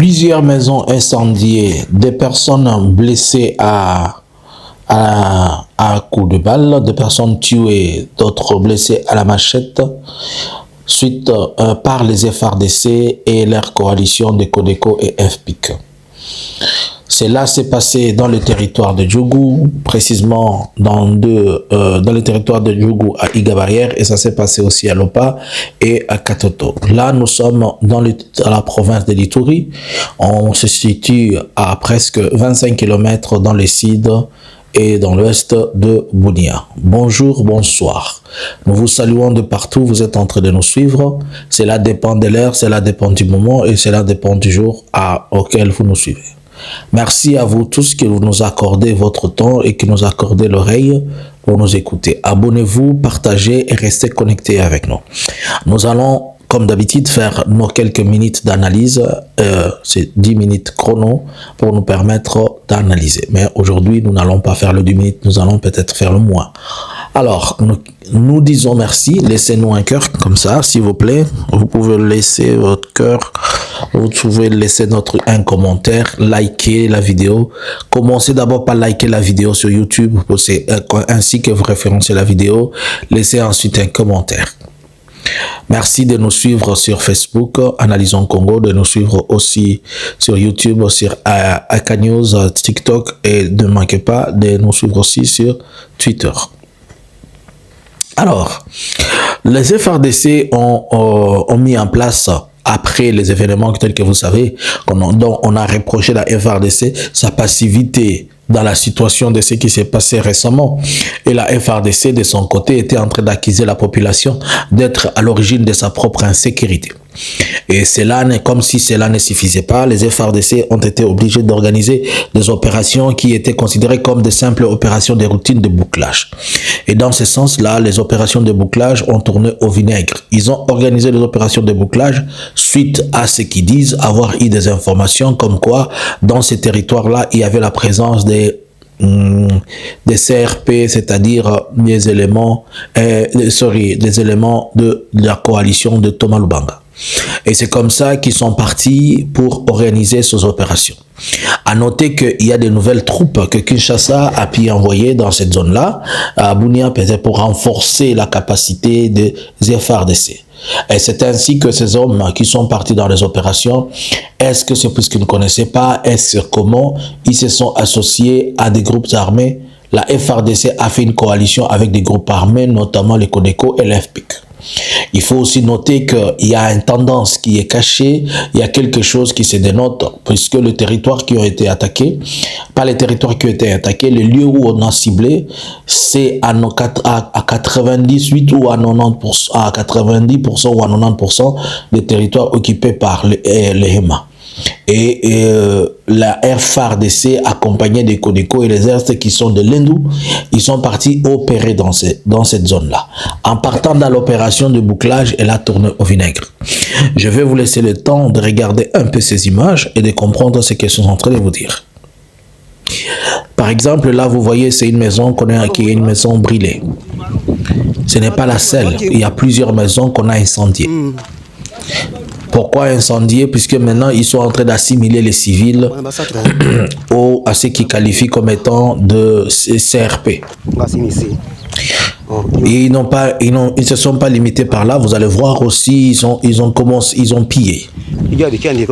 Plusieurs maisons incendiées, des personnes blessées à coups de balle, des personnes tuées, d'autres blessées à la machette, suite par les FRDC et leur coalition de Codeco et FPIC. Cela s'est passé dans le territoire de Djougou, précisément dans le territoire de Djougou à Iga-Barrière, et ça s'est passé aussi à Lopa et à Katoto. Là, nous sommes dans la province de l'Ituri. On se situe à presque 25 km dans le sud et dans l'ouest de Bunia. Bonjour, bonsoir. Nous vous saluons de partout, vous êtes en train de nous suivre. Cela dépend de l'heure, cela dépend du moment et cela dépend du jour auquel vous nous suivez. Merci à vous tous qui nous accordez votre temps et qui nous accordez l'oreille pour nous écouter. Abonnez-vous, partagez et restez connectés avec nous. Nous allons, comme d'habitude, faire nos quelques minutes d'analyse. C'est 10 minutes chrono pour nous permettre d'analyser. Mais aujourd'hui, nous n'allons pas faire le 10 minutes, nous allons peut-être faire le mois. Alors, nous disons merci. Laissez-nous un cœur comme ça, s'il vous plaît. Vous pouvez laisser votre cœur. Vous pouvez laisser un commentaire, liker la vidéo. Commencez d'abord par liker la vidéo sur YouTube, ainsi que vous référencez la vidéo. Laissez ensuite un commentaire. Merci de nous suivre sur Facebook, Analysons Congo, de nous suivre aussi sur YouTube, sur Akanews, TikTok, et ne manquez pas de nous suivre aussi sur Twitter. Alors, les FRDC ont mis en place, après les événements tels que vous savez, dont on a reproché la FRDC, sa passivité dans la situation de ce qui s'est passé récemment. Et la FRDC, de son côté, était en train d'accuser la population d'être à l'origine de sa propre insécurité. Et cela, comme si cela ne suffisait pas, les FRDC ont été obligés d'organiser des opérations qui étaient considérées comme de simples opérations de routine de bouclage. Et dans ce sens-là, les opérations de bouclage ont tourné au vinaigre. Ils ont organisé les opérations de bouclage suite à ce qu'ils disent avoir eu des informations comme quoi, dans ces territoires-là, il y avait la présence des CRP, c'est-à-dire des éléments de la coalition de Thomas Lubanga. Et c'est comme ça qu'ils sont partis pour organiser ces opérations. À noter qu'il y a de nouvelles troupes que Kinshasa a pu envoyer dans cette zone-là, à Bunia, peut-être pour renforcer la capacité des FRDC. Et c'est ainsi que ces hommes qui sont partis dans les opérations, est-ce que c'est parce qu'ils ne connaissaient pas, est-ce comment ils se sont associés à des groupes armés? La FRDC a fait une coalition avec des groupes armés, notamment les Codeco et l'FPIC. Il faut aussi noter qu'il y a une tendance qui est cachée, il y a quelque chose qui se dénote, puisque les territoires qui ont été attaqués, pas les territoires qui ont été attaqués, les lieux où on a ciblé, c'est à 98 ou à 90%, à 90% ou à 90% des territoires occupés par les HEMA. Et la FARDC accompagnée des Codeco et les Est qui sont de l'Hindou, ils sont partis opérer dans cette zone-là. En partant dans l'opération de bouclage, elle a tourné au vinaigre. Je vais vous laisser le temps de regarder un peu ces images et de comprendre ce qu'elles sont en train de vous dire. Par exemple, là, vous voyez, c'est une maison qui est une maison brûlée. Ce n'est pas la seule. Il y a plusieurs maisons qu'on a incendiées. Pourquoi incendier? Puisque maintenant, ils sont en train d'assimiler les civils à ce qu'ils qualifient comme étant de CRP. Et ils ne se sont pas limités par là. Vous allez voir aussi, ils ont pillé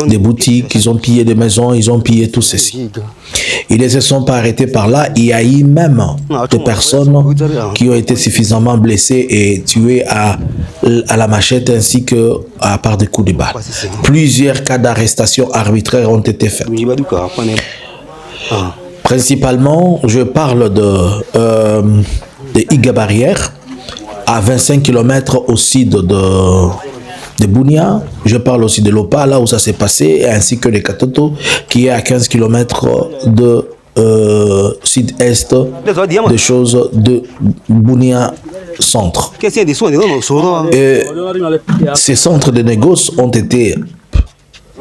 des boutiques, ils ont pillé des maisons, ils ont pillé tout ceci. Ils ne se sont pas arrêtés par là. Il y a eu même des personnes qui ont été suffisamment blessées et tuées à la machette ainsi que par des coups de balle. Plusieurs cas d'arrestation arbitraire ont été faits. Principalement, je parle de Iga-Barrière, à 25 km au sud de Bunia. Je parle aussi de Lopa, là où ça s'est passé, ainsi que de Katoto, qui est à 15 km de sud-est des choses de Bunia centre. Et ces centres de négoce ont été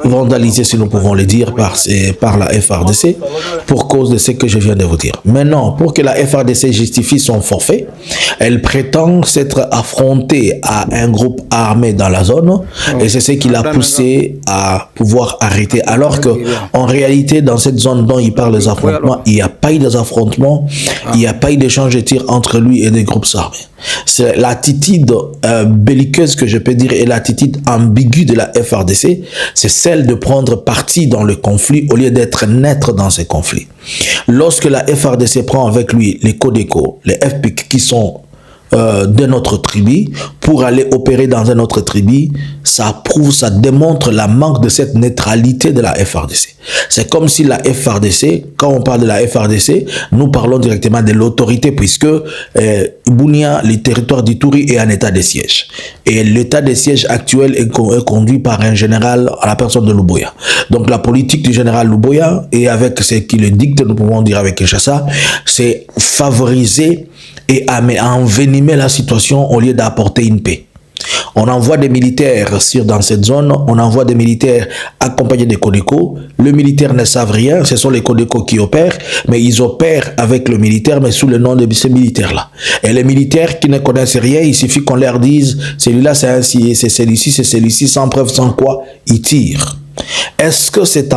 vandalisé, si nous pouvons le dire, par la FARDC, pour cause de ce que je viens de vous dire. Maintenant, pour que la FARDC justifie son forfait, elle prétend s'être affrontée à un groupe armé dans la zone, et c'est ce qui l'a poussé à pouvoir arrêter. Alors que, en réalité, dans cette zone dont il parle des affrontements, il n'y a pas eu des affrontements, il n'y a pas eu d'échange de tirs entre lui et des groupes armés. C'est l'attitude belliqueuse que je peux dire et l'attitude ambiguë de la FARDC, c'est celle de prendre parti dans le conflit au lieu d'être neutre dans ces conflits. Lorsque la FARDC prend avec lui les CODECO, les FPIC qui sont de notre tribu pour aller opérer dans un autre tribu, ça prouve, ça démontre la manque de cette neutralité de la FARDC. C'est comme si la FARDC, quand on parle de la FARDC, nous parlons directement de l'autorité puisque Bunia, le territoire d'Ituri est en état de siège. Et l'état de siège actuel est conduit par un général à la personne de Luboya. Donc la politique du général Luboya, et avec ce qui le dicte, nous pouvons dire avec Kinshasa, c'est favoriser et à envenimer la situation au lieu d'apporter une paix. On envoie des militaires dans cette zone, on envoie des militaires accompagnés des CODECO. Le militaire ne savent rien, ce sont les CODECO qui opèrent, mais ils opèrent avec le militaire, mais sous le nom de ces militaires-là. Et les militaires qui ne connaissent rien, il suffit qu'on leur dise, celui-là c'est ainsi, c'est celui-ci, sans preuve, sans quoi, ils tirent. Est-ce que cette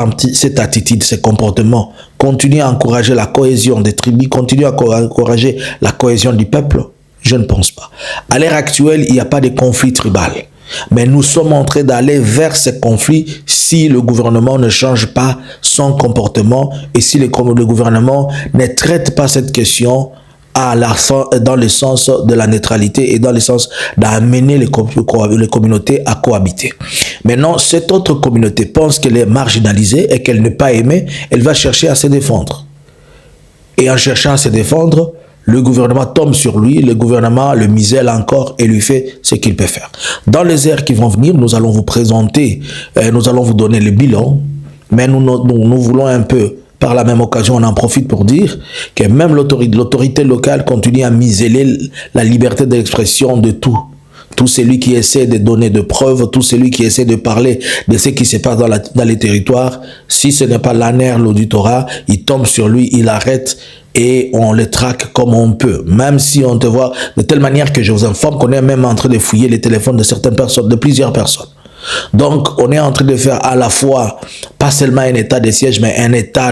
attitude, ce comportement continue à encourager la cohésion des tribus, continue à encourager la cohésion du peuple? Je ne pense pas. À l'ère actuelle, il n'y a pas de conflit tribal. Mais nous sommes en train d'aller vers ces conflits si le gouvernement ne change pas son comportement et si le gouvernement ne traite pas cette question dans le sens de la neutralité et dans le sens d'amener les communautés à cohabiter. Maintenant, cette autre communauté pense qu'elle est marginalisée et qu'elle n'est pas aimée, elle va chercher à se défendre. Et en cherchant à se défendre, le gouvernement tombe sur lui, le gouvernement le misèle encore et lui fait ce qu'il peut faire. Dans les heures qui vont venir, nous allons vous présenter, nous allons vous donner le bilan, mais nous voulons un peu, par la même occasion, on en profite pour dire que même l'autorité locale continue à miseler la liberté d'expression de tout. Tout celui qui essaie de donner de preuves, tout celui qui essaie de parler de ce qui se passe dans les territoires, si ce n'est pas l'ANER, l'auditorat, il tombe sur lui, il arrête et on le traque comme on peut. Même si on te voit de telle manière que je vous informe qu'on est même en train de fouiller les téléphones de certaines personnes, de plusieurs personnes. Donc, on est en train de faire à la fois, pas seulement un état de siège, mais un état,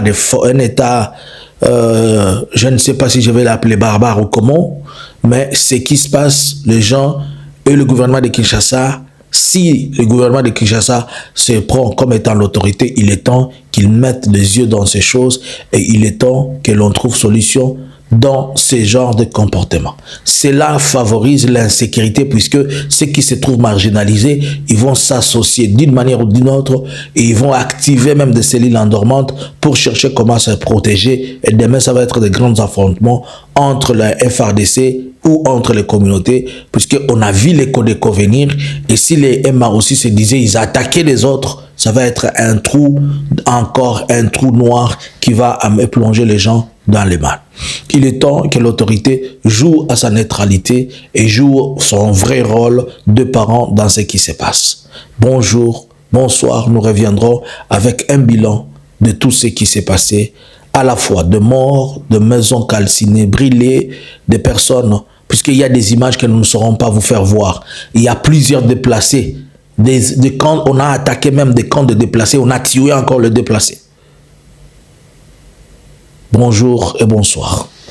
je ne sais pas si je vais l'appeler barbare ou comment, mais ce qui se passe, les gens et le gouvernement de Kinshasa, si le gouvernement de Kinshasa se prend comme étant l'autorité, il est temps qu'il mette les yeux dans ces choses et il est temps que l'on trouve solution dans ces genres de comportements. Cela favorise l'insécurité puisque ceux qui se trouvent marginalisés, ils vont s'associer d'une manière ou d'une autre et ils vont activer même des cellules endormantes pour chercher comment se protéger. Et demain, ça va être des grands affrontements entre la FARDC ou entre les communautés, puisqu'on a vu les CODECO venir, et si les MA aussi se disaient, ils attaquaient les autres, ça va être un trou, encore un trou noir qui va plonger les gens dans le mal. Il est temps que l'autorité joue à sa neutralité et joue son vrai rôle de parent dans ce qui se passe. Bonjour, bonsoir, nous reviendrons avec un bilan de tout ce qui s'est passé, à la fois de morts, de maisons calcinées, brûlées, de personnes, puisqu'il y a des images que nous ne saurons pas vous faire voir. Il y a plusieurs déplacés, des camps, on a attaqué même des camps de déplacés, on a tué encore le déplacé. Bonjour et bonsoir.